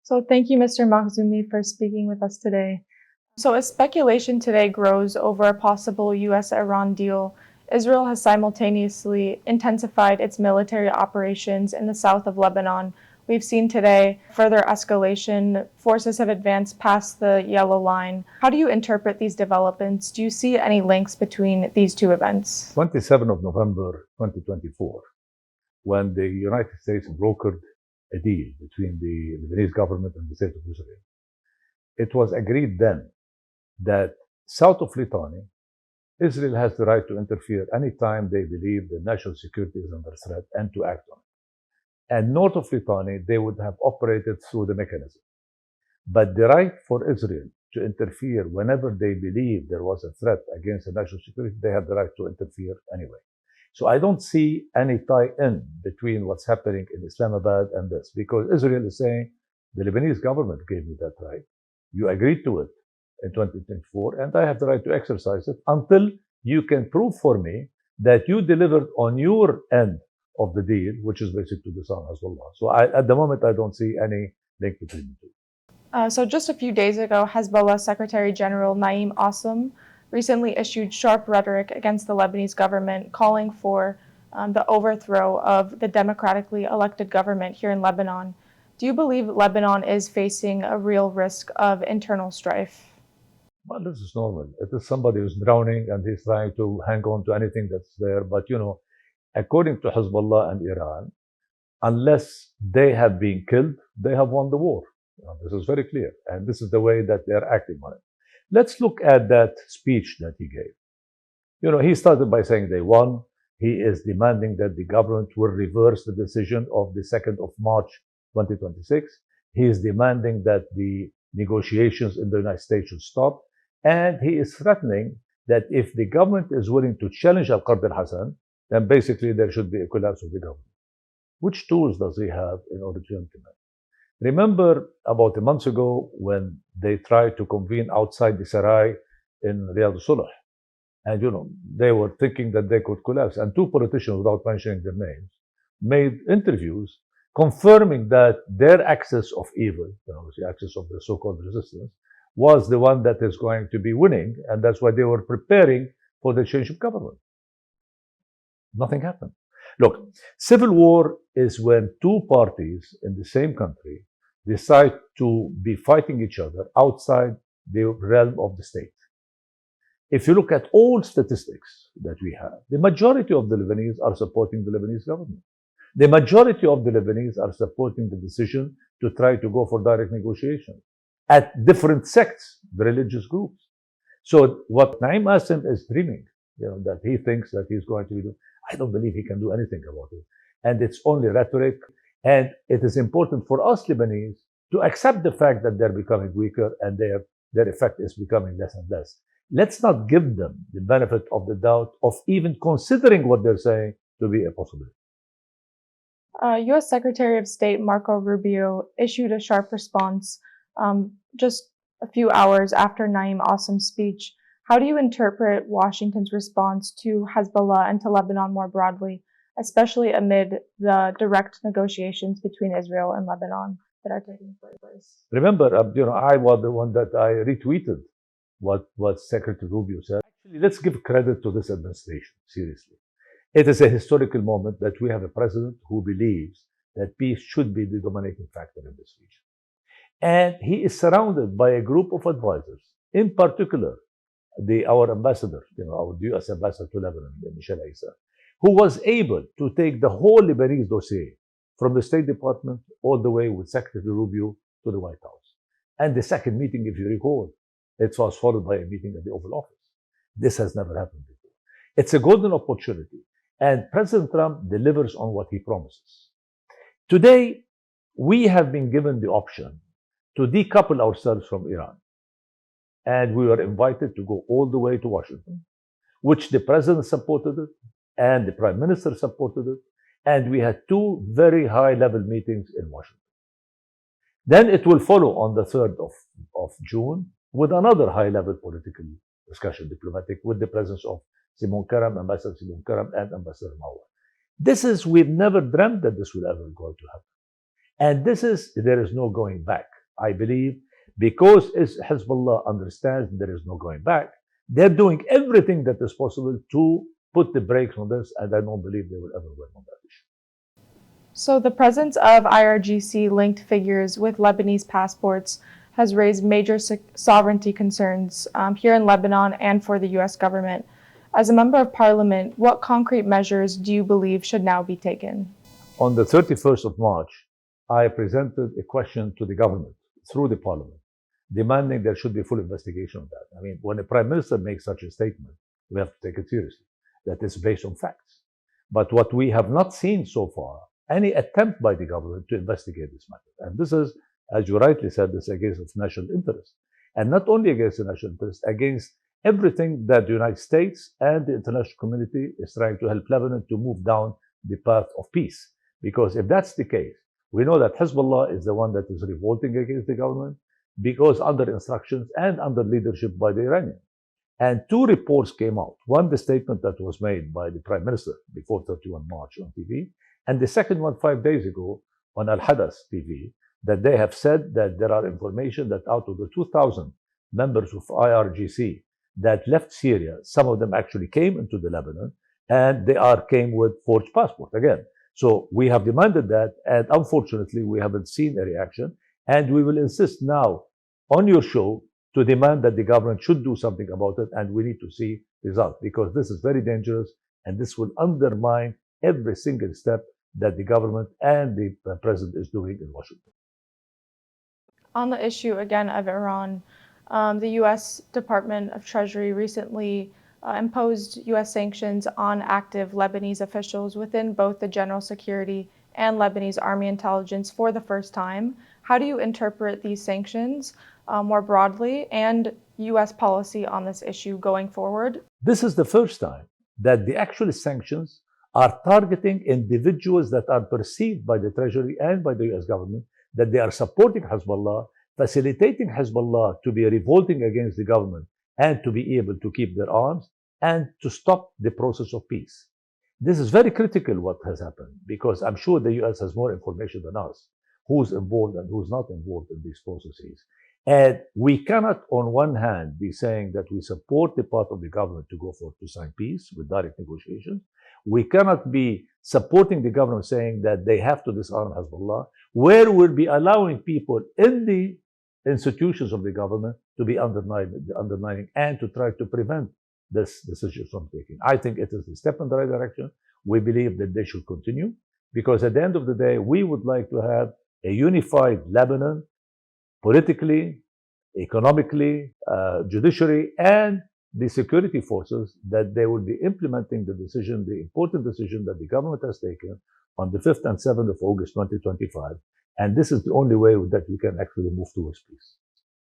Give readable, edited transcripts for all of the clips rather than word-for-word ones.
So thank you, Mr. Makhzoumi, for speaking with us today. So as speculation today grows over a possible US-Iran deal, Israel has simultaneously intensified its military operations in the south of Lebanon. We've seen today further escalation. Forces have advanced past the yellow line. How do you interpret these developments? Do you see any links between these two events? 27th of November 2024, when the United States brokered a deal between the Lebanese government and the state of Israel, it was agreed then that south of Litani, Israel has the right to interfere anytime they believe the national security is under threat and to act on it. And north of Litani, they would have operated through the mechanism. But the right for Israel to interfere whenever they believe there was a threat against the national security, they have the right to interfere anyway. So I don't see any tie-in between what's happening in Islamabad and this, because Israel is saying, the Lebanese government gave me that right. You agreed to it in 2024, and I have the right to exercise it until you can prove for me that you delivered on your end of the deal, which is basically to disarm Hezbollah. So at the moment, I don't see any link between the two. So just a few days ago, Hezbollah Secretary General Naim Qassem recently issued sharp rhetoric against the Lebanese government, calling for the overthrow of the democratically elected government here in Lebanon. Do you believe Lebanon is facing a real risk of internal strife? Well, this is normal. It is somebody who's drowning and he's trying to hang on to anything that's there. But, according to Hezbollah and Iran, unless they have been killed, they have won the war. This is very clear. And this is the way that they're acting on it. Let's look at that speech that he gave. He started by saying they won. He is demanding that the government will reverse the decision of the 2nd of March 2026. He is demanding that the negotiations in the United States should stop. And he is threatening that if the government is willing to challenge Al-Qard al-Hassan, then basically there should be a collapse of the government. Which tools does he have in order to implement? Remember about a month ago when they tried to convene outside the Sarai in Riyadh al-Sulh, and they were thinking that they could collapse, and two politicians, without mentioning their names, made interviews confirming that their axis of evil, the axis of the so-called resistance, was the one that is going to be winning, and that's why they were preparing for the change of government. Nothing happened. Look, civil war is when two parties in the same country decide to be fighting each other outside the realm of the state. If you look at all statistics that we have, the majority of the Lebanese are supporting the Lebanese government. The majority of the Lebanese are supporting the decision to try to go for direct negotiation at different sects, the religious groups. So what Naim Qassem is dreaming, that he thinks that he's going to do, I don't believe he can do anything about it. And it's only rhetoric. And it is important for us Lebanese to accept the fact that they're becoming weaker and their effect is becoming less and less. Let's not give them the benefit of the doubt of even considering what they're saying to be a possibility. U.S. Secretary of State Marco Rubio issued a sharp response just a few hours after Naim Qassem's speech. How do you interpret Washington's response to Hezbollah and to Lebanon more broadly, especially amid the direct negotiations between Israel and Lebanon that are taking place? Remember, I was the one that I retweeted what Secretary Rubio said. Actually, let's give credit to this administration, seriously. It is a historical moment that we have a president who believes that peace should be the dominating factor in this region. And he is surrounded by a group of advisors, in particular, our ambassador, our U.S. ambassador to Lebanon, Michel Issa, who was able to take the whole Lebanese dossier from the State Department all the way with Secretary Rubio to the White House. And the second meeting, if you recall, it was followed by a meeting at the Oval Office. This has never happened before. It's a golden opportunity. And President Trump delivers on what he promises. Today, we have been given the option to decouple ourselves from Iran. And we were invited to go all the way to Washington, which the President supported it, and the Prime Minister supported it, and we had two very high-level meetings in Washington. Then it will follow on the 3rd of June with another high-level political discussion, diplomatic, with the presence of Simon Karam, Ambassador Simon Karam, and Ambassador Mawar. We've never dreamt that this will ever go to happen. And there is no going back. I believe because Hezbollah understands there is no going back, they're doing everything that is possible to put the brakes on this, and I don't believe they will ever win on that issue. So the presence of IRGC-linked figures with Lebanese passports has raised major sovereignty concerns here in Lebanon and for the U.S. government. As a member of parliament, what concrete measures do you believe should now be taken? On the 31st of March, I presented a question to the government through the parliament, demanding there should be full investigation of that. I mean, when a prime minister makes such a statement, we have to take it seriously, that is based on facts. But what we have not seen so far, any attempt by the government to investigate this matter. And this is, as you rightly said, this is against its national interest. And not only against the national interest, against everything that the United States and the international community is trying to help Lebanon to move down the path of peace. Because if that's the case, we know that Hezbollah is the one that is revolting against the government because under instructions and under leadership by the Iranians. And two reports came out. One, the statement that was made by the Prime Minister before 31 March on TV, and the second one 5 days ago on Al Hadath TV, that they have said that there are information that out of the 2,000 members of IRGC that left Syria, some of them actually came into the Lebanon, and they came with forged passports again. So we have demanded that, and unfortunately we haven't seen a reaction, and we will insist now on your show to demand that the government should do something about it, and we need to see results, because this is very dangerous, and this will undermine every single step that the government and the president is doing in Washington. On the issue again of Iran, the U.S. Department of Treasury recently imposed U.S. sanctions on active Lebanese officials within both the General Security and Lebanese Army Intelligence for the first time. How do you interpret these sanctions more broadly and U.S. policy on this issue going forward? This is the first time that the actual sanctions are targeting individuals that are perceived by the Treasury and by the U.S. government that they are supporting Hezbollah, facilitating Hezbollah to be revolting against the government and to be able to keep their arms and to stop the process of peace. This is very critical what has happened, because I'm sure the U.S. has more information than us, who's involved and who's not involved in these processes. And we cannot, on one hand, be saying that we support the part of the government to sign peace with direct negotiations. We cannot be supporting the government saying that they have to disarm Hezbollah, where we'll be allowing people in the institutions of the government to be undermining and to try to prevent this decision from taking. I think it is a step in the right direction. We believe that they should continue, because at the end of the day, we would like to have a unified Lebanon, politically, economically, judiciary, and the security forces, that they will be implementing the decision, the important decision that the government has taken on the 5th and 7th of August 2025. And this is the only way that we can actually move towards peace.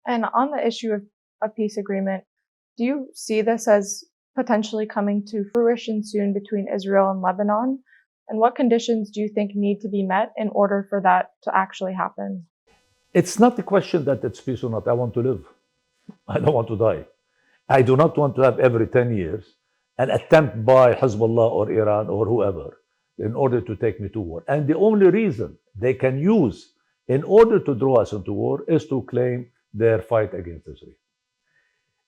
And on the issue of a peace agreement, do you see this as potentially coming to fruition soon between Israel and Lebanon? And what conditions do you think need to be met in order for that to actually happen? It's not the question that it's peace or not. I want to live. I don't want to die. I do not want to have every 10 years an attempt by Hezbollah or Iran or whoever in order to take me to war. And the only reason they can use in order to draw us into war is to claim their fight against Israel.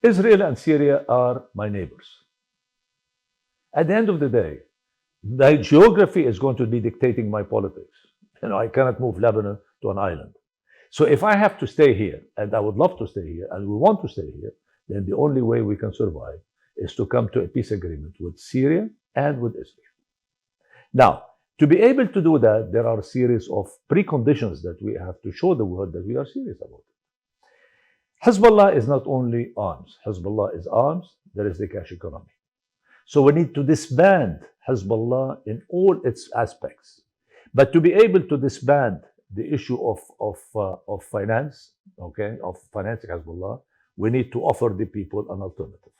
Israel and Syria are my neighbors. At the end of the day, the geography is going to be dictating my politics. I cannot move Lebanon to an island. So if I have to stay here, and I would love to stay here, and we want to stay here, then the only way we can survive is to come to a peace agreement with Syria and with Israel. Now, to be able to do that, there are a series of preconditions that we have to show the world that we are serious about it. Hezbollah is not only arms. Hezbollah is arms. There is the cash economy. So we need to disband Hezbollah in all its aspects. But to be able to disband the issue of finance, of financing Hezbollah, we need to offer the people an alternative.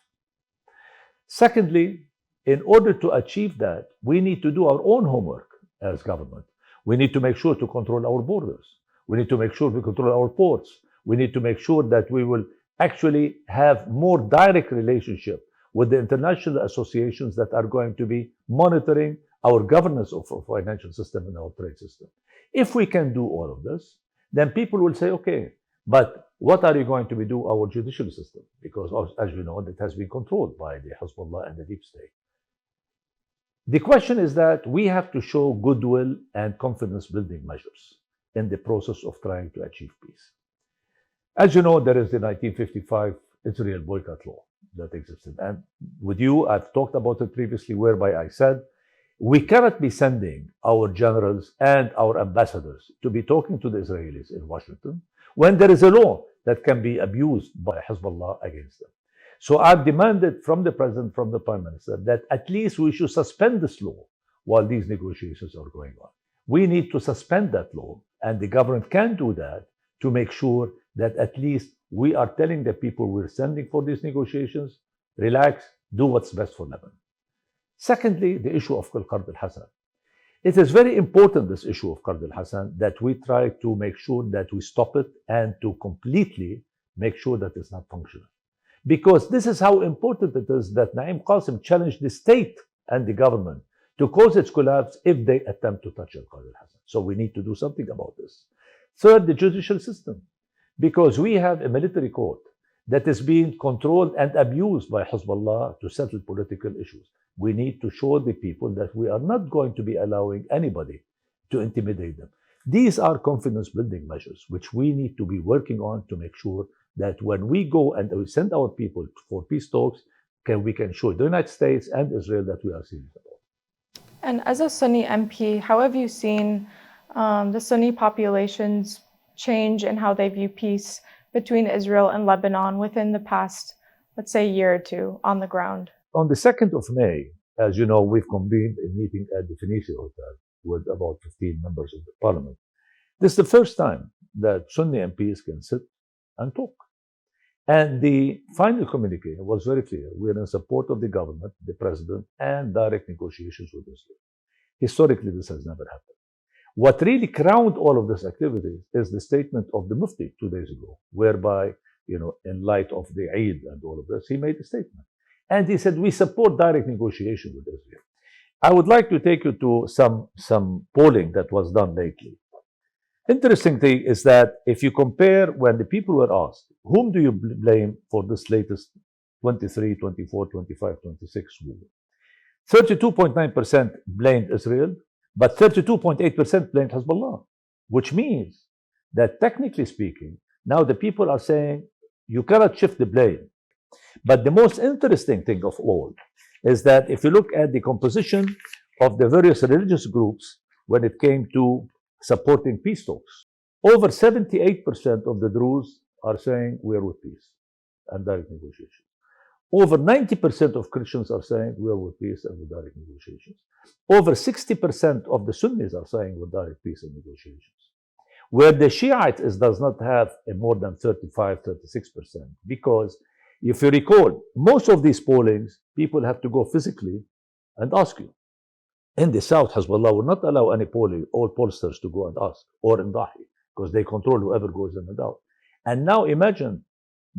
Secondly, in order to achieve that, we need to do our own homework as government. We need to make sure to control our borders. We need to make sure we control our ports. We need to make sure that we will actually have more direct relationship with the international associations that are going to be monitoring our governance of our financial system and our trade system. If we can do all of this, then people will say, okay, But what are you going to do our judicial system? Because as you know, it has been controlled by the Hezbollah and the deep state. The question is that we have to show goodwill and confidence building measures in the process of trying to achieve peace. As you know, there is the 1955 Israel boycott law that existed. And with you, I've talked about it previously, whereby I said, we cannot be sending our generals and our ambassadors to be talking to the Israelis in Washington when there is a law that can be abused by Hezbollah against them. So I've demanded from the president, from the prime minister, that at least we should suspend this law while these negotiations are going on. We need to suspend that law, and the government can do that to make sure that at least we are telling the people we're sending for these negotiations, relax, do what's best for Lebanon. Secondly, the issue of Qard al-Hassan. It is very important, this issue of Qard al-Hassan, that we try to make sure that we stop it and to completely make sure that it's not functional. Because this is how important it is that Naim Qasim challenged the state and the government to cause its collapse if they attempt to touch Qard al-Hassan. So we need to do something about this. Third, the judicial system. Because we have a military court that is being controlled and abused by Hezbollah to settle political issues. We need to show the people that we are not going to be allowing anybody to intimidate them. These are confidence building measures which we need to be working on to make sure that when we go and we send our people for peace talks, we can show the United States and Israel that we are serious about. And as a Sunni MP, how have you seen the Sunni populations change in how they view peace between Israel and Lebanon within the past, let's say, year or two on the ground? On the 2nd of May, as you know, we've convened a meeting at the Phoenicia Hotel with about 15 members of the parliament. This is the first time that Sunni MPs can sit and talk. And the final communique was very clear. We're in support of the government, the president, and direct negotiations with Israel. Historically, this has never happened. What really crowned all of this activity is the statement of the Mufti 2 days ago, whereby, in light of the Eid and all of this, he made a statement. And he said, we support direct negotiation with Israel. I would like to take you to some polling that was done lately. Interesting thing is that if you compare when the people were asked, whom do you blame for this latest 23, 24, 25, 26 war? 32.9% blamed Israel, but 32.8% blamed Hezbollah, which means that technically speaking, now the people are saying you cannot shift the blame. But the most interesting thing of all is that if you look at the composition of the various religious groups when it came to supporting peace talks, over 78% of the Druze are saying we are with peace and direct negotiations. Over 90% of Christians are saying we are with peace and with direct negotiations. Over 60% of the Sunnis are saying with direct peace and negotiations. Where the Shiites does not have a more than 35, 36%, because if you recall, most of these pollings, people have to go physically and ask you. In the south, Hezbollah will not allow any all pollsters to go and ask, or in Dahi, because they control whoever goes in and out. And now imagine,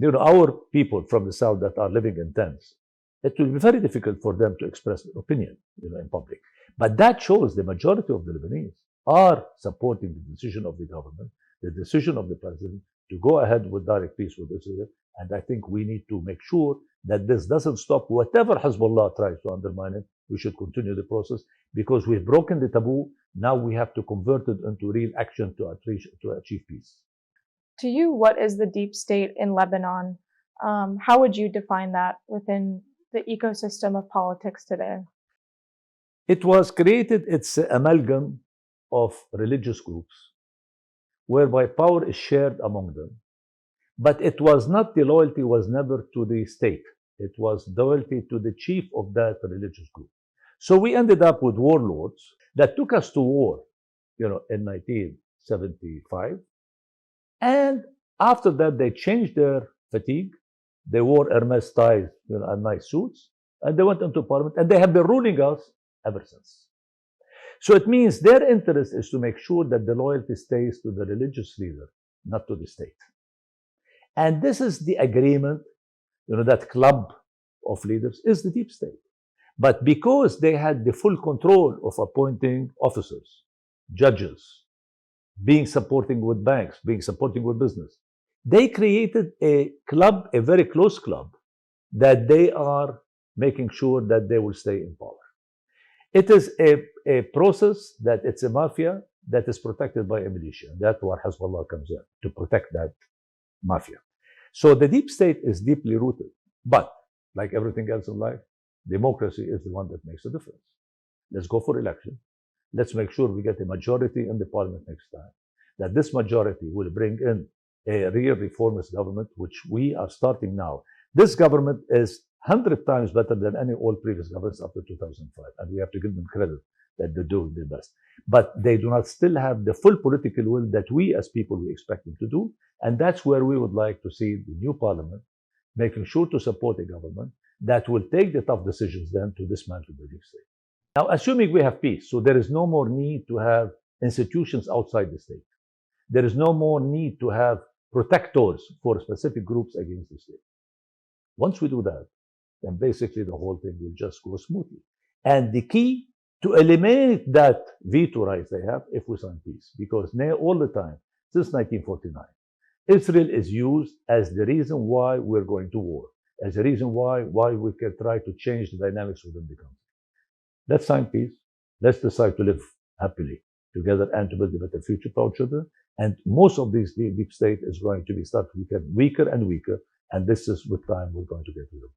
our people from the south that are living in tents, it will be very difficult for them to express their opinion, in public. But that shows the majority of the Lebanese are supporting the decision of the government, the decision of the president to go ahead with direct peace with Israel. And I think we need to make sure that this doesn't stop. Whatever Hezbollah tries to undermine it, we should continue the process because we've broken the taboo. Now we have to convert it into real action to achieve peace. To you, what is the deep state in Lebanon? How would you define that within the ecosystem of politics today? It was created, it's an amalgam of religious groups whereby power is shared among them. But it was not, the loyalty was never to the state. It was loyalty to the chief of that religious group. So we ended up with warlords that took us to war, in 1975. And after that, they changed their fatigue. They wore Hermes ties, and nice suits. And they went into parliament. And they have been ruling us ever since. So it means their interest is to make sure that the loyalty stays to the religious leader, not to the state. And this is the agreement, that club of leaders is the deep state. But because they had the full control of appointing officers, judges, supporting with banks, supporting with business, They created a club, a very close club, that they are making sure that they will stay in power. It is a process that it's a mafia that is protected by a militia. That's where Hezbollah comes in, to protect that mafia. So the deep state is deeply rooted. But like everything else in life, democracy is the one that makes a difference. Let's go for election. Let's make sure we get a majority in the parliament next time. That this majority will bring in a real reformist government, which we are starting now. This government is 100 times better than any all previous governments up to 2005. And we have to give them credit that they're doing their best. But they do not still have the full political will that we as people we expect them to do. And that's where we would like to see the new parliament making sure to support a government that will take the tough decisions then to dismantle the deep state. Now, assuming we have peace, so there is no more need to have institutions outside the state. There is no more need to have protectors for specific groups against the state. Once we do that, then basically the whole thing will just go smoothly. And the key to eliminate that veto rights they have if we sign peace, because now all the time, since 1949, Israel is used as the reason why we're going to war, as the reason why we can try to change the dynamics within the country. Let's sign peace. Let's decide to live happily together and to build a better future for each other. And most of these deep state is going to be starting to become weaker and weaker. And this is with time we're going to get rid of.